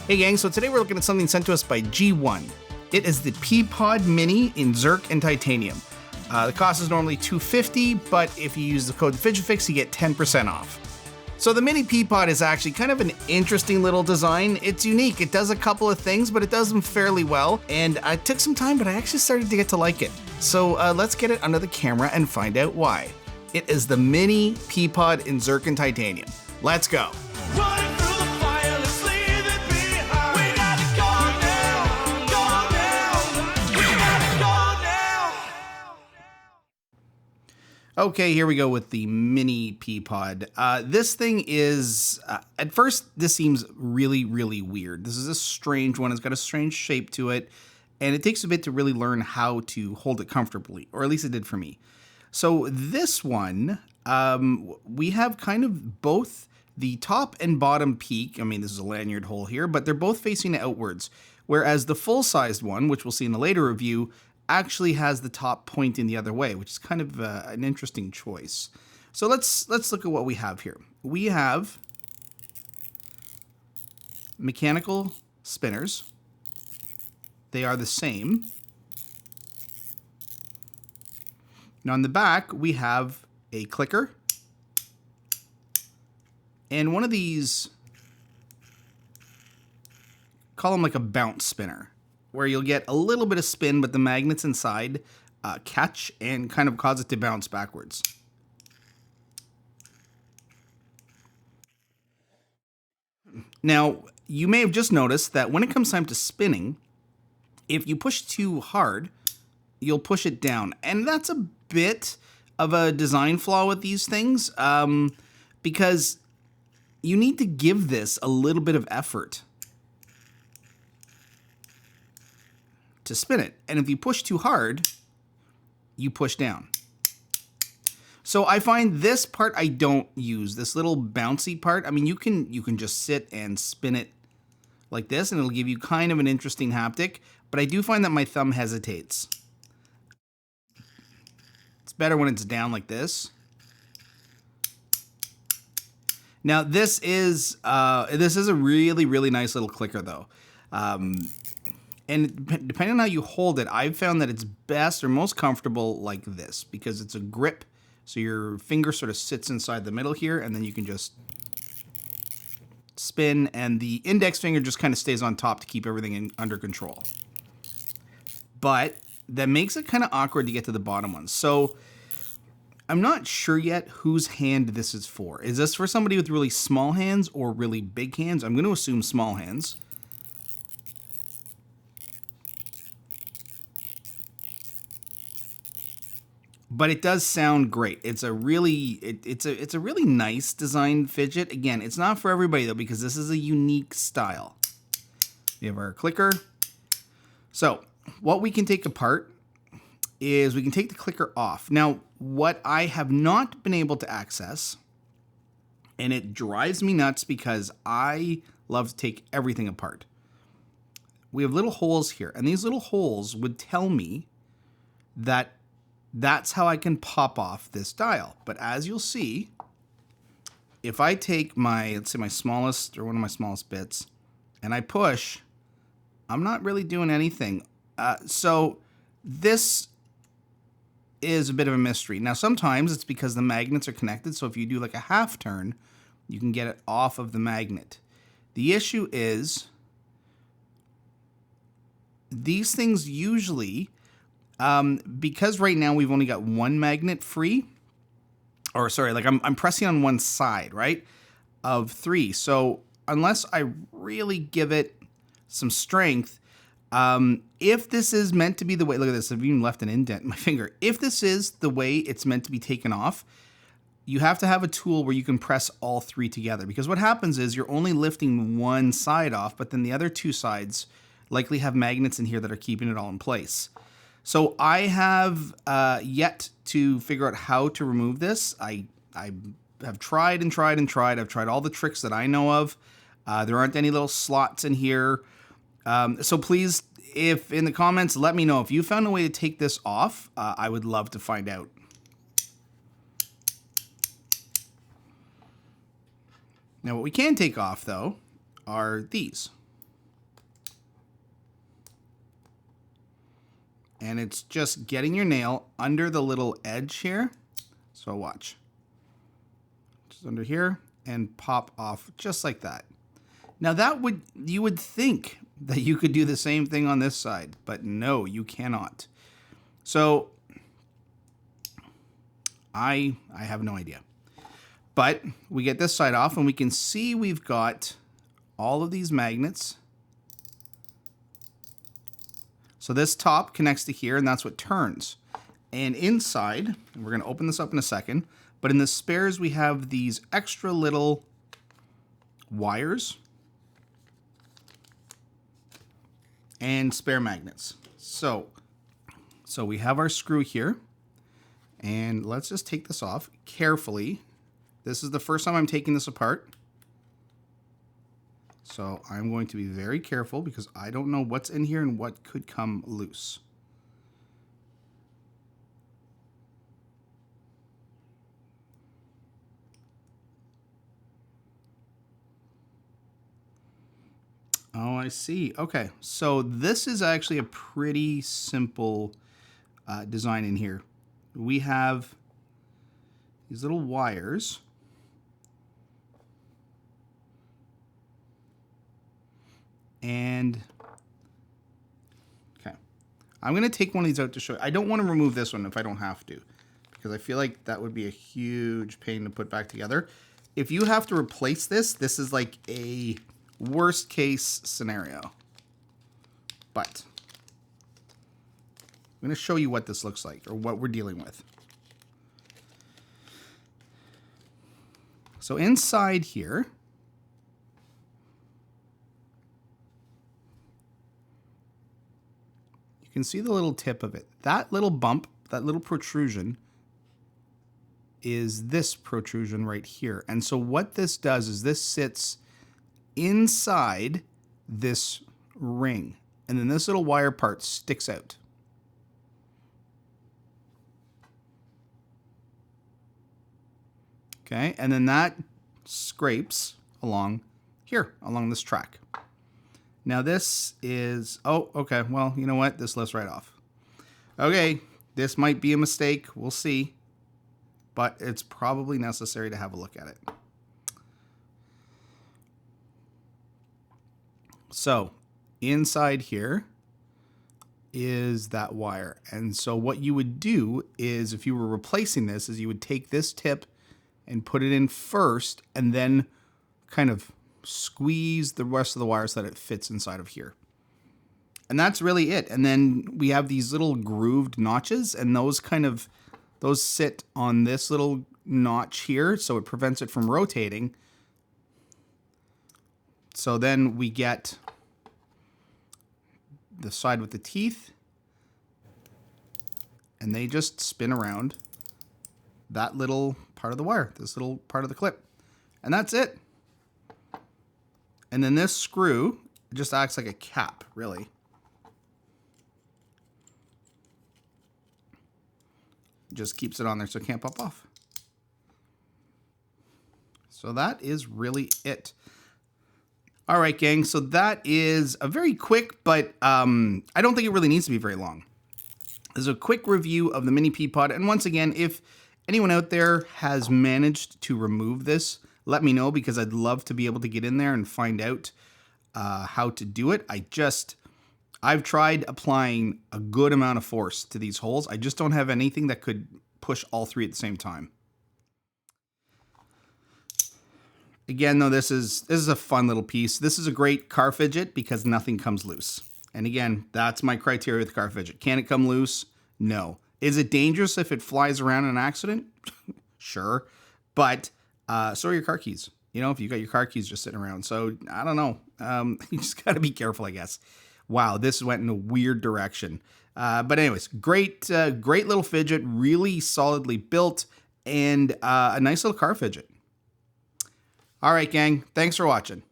Hey gang, so today we're looking at something sent to us by GEEONE. It is the Pea Pod Mini in Zirc and Titanium. The cost is normally $250, but if you use the code FidgetFix, you get 10% off. So the Mini Pea Pod is actually kind of an interesting little design. It's unique. It does a couple of things, but it does them fairly well. And it took some time, but I actually started to get to like it. So let's get it under the camera and find out why. It is the Mini Pea Pod in Zirc and Titanium. Let's go. Okay, here we go with the Mini Pea Pod. This thing is, at first, this seems really, really weird. This is a strange one. It's got a strange shape to it, and it takes a bit to really learn how to hold it comfortably, or at least it did for me. So this one, we have kind of both the top and bottom peak. I mean, this is a lanyard hole here, but they're both facing outwards, whereas the full-sized one, which we'll see in a later review, actually has the top pointing the other way, which is kind of an interesting choice. So let's look at what we have here. We have mechanical spinners. They are the same. Now on the back, we have a clicker. And one of these, call them like a bounce spinner, where you'll get a little bit of spin, but the magnets inside catch and kind of cause it to bounce backwards. Now, you may have just noticed that when it comes time to spinning, if you push too hard, you'll push it down. And that's a bit of a design flaw with these things, because you need to give this a little bit of effort to spin it. And if you push too hard, you push down. So I find this part I don't use, this little bouncy part. I mean, you can just sit and spin it like this and it'll give you kind of an interesting haptic, but I do find that my thumb hesitates. It's better when it's down like this. Now this is a really, really nice little clicker though. And depending on how you hold it, I've found that it's best or most comfortable like this because it's a grip. So your finger sort of sits inside the middle here and then you can just spin and the index finger just kind of stays on top to keep everything under control. But that makes it kind of awkward to get to the bottom one. So I'm not sure yet whose hand this is for. Is this for somebody with really small hands or really big hands? I'm going to assume small hands. But it does sound great. It's a really nice design fidget. Again, it's not for everybody though because this is a unique style. We have our clicker. So what we can take apart is we can take the clicker off. Now, what I have not been able to access, and it drives me nuts because I love to take everything apart. We have little holes here, and these little holes would tell me that that's how I can pop off this dial. But as you'll see, if I take my, let's say my smallest or one of my smallest bits, and I push, I'm not really doing anything. So this is a bit of a mystery. Now, sometimes it's because the magnets are connected. So if you do like a half turn, you can get it off of the magnet. The issue is these things usually, because right now we've only got one magnet free, or sorry, like I'm pressing on one side, right, of three. So unless I really give it some strength, if this is meant to be the way, look at this, I've even left an indent in my finger. If this is the way it's meant to be taken off, you have to have a tool where you can press all three together, because what happens is you're only lifting one side off, but then the other two sides likely have magnets in here that are keeping it all in place. So I have yet to figure out how to remove this. I have tried and tried and tried. I've tried all the tricks that I know of. There aren't any little slots in here. So please, if in the comments, let me know if you found a way to take this off. I would love to find out. Now what we can take off though are these. And it's just getting your nail under the little edge here. So watch. Just under here and pop off just like that. Now you would think that you could do the same thing on this side, but no, you cannot. So I have no idea. But we get this side off and we can see we've got all of these magnets. So this top connects to here and that's what turns. And inside, and we're going to open this up in a second, but in the spares we have these extra little wires and spare magnets. So we have our screw here, and let's just take this off carefully. This is the first time I'm taking this apart. So I'm going to be very careful because I don't know what's in here and what could come loose. Oh, I see. Okay, so this is actually a pretty simple design in here. We have these little wires. And, okay, I'm going to take one of these out to show you. I don't want to remove this one if I don't have to, because I feel like that would be a huge pain to put back together. If you have to replace this, this is like a worst case scenario. But I'm going to show you what this looks like, or what we're dealing with. So inside here, you can see the little tip of it. That little bump, that little protrusion, is this protrusion right here. And so what this does is this sits inside this ring, and then this little wire part sticks out. Okay, and then that scrapes along here, along this track. Now this is, oh, okay, well, you know what? This lifts right off. Okay, this might be a mistake. We'll see. But it's probably necessary to have a look at it. So inside here is that wire. And so what you would do is, if you were replacing this, is you would take this tip and put it in first and then kind of squeeze the rest of the wire so that it fits inside of here. And that's really it. And then we have these little grooved notches, and those sit on this little notch here, so it prevents it from rotating. So then we get the side with the teeth, and they just spin around that little part of the wire, this little part of the clip. And that's it. And then this screw just acts like a cap, really. Just keeps it on there so it can't pop off. So that is really it. All right, gang, so that is a very quick, but I don't think it really needs to be very long. This is a quick review of the mini Pea Pod. And once again, if anyone out there has managed to remove this, let me know, because I'd love to be able to get in there and find out how to do it. I've tried applying a good amount of force to these holes. I just don't have anything that could push all three at the same time. Again, though, this is a fun little piece. This is a great car fidget because nothing comes loose. And again, that's my criteria with car fidget. Can it come loose? No. Is it dangerous if it flies around in an accident? Sure. But so are your car keys. You know, if you got your car keys just sitting around. So I don't know. You just got to be careful, I guess. Wow, this went in a weird direction. But anyways, great little fidget, really solidly built, and a nice little car fidget. All right, gang, thanks for watching.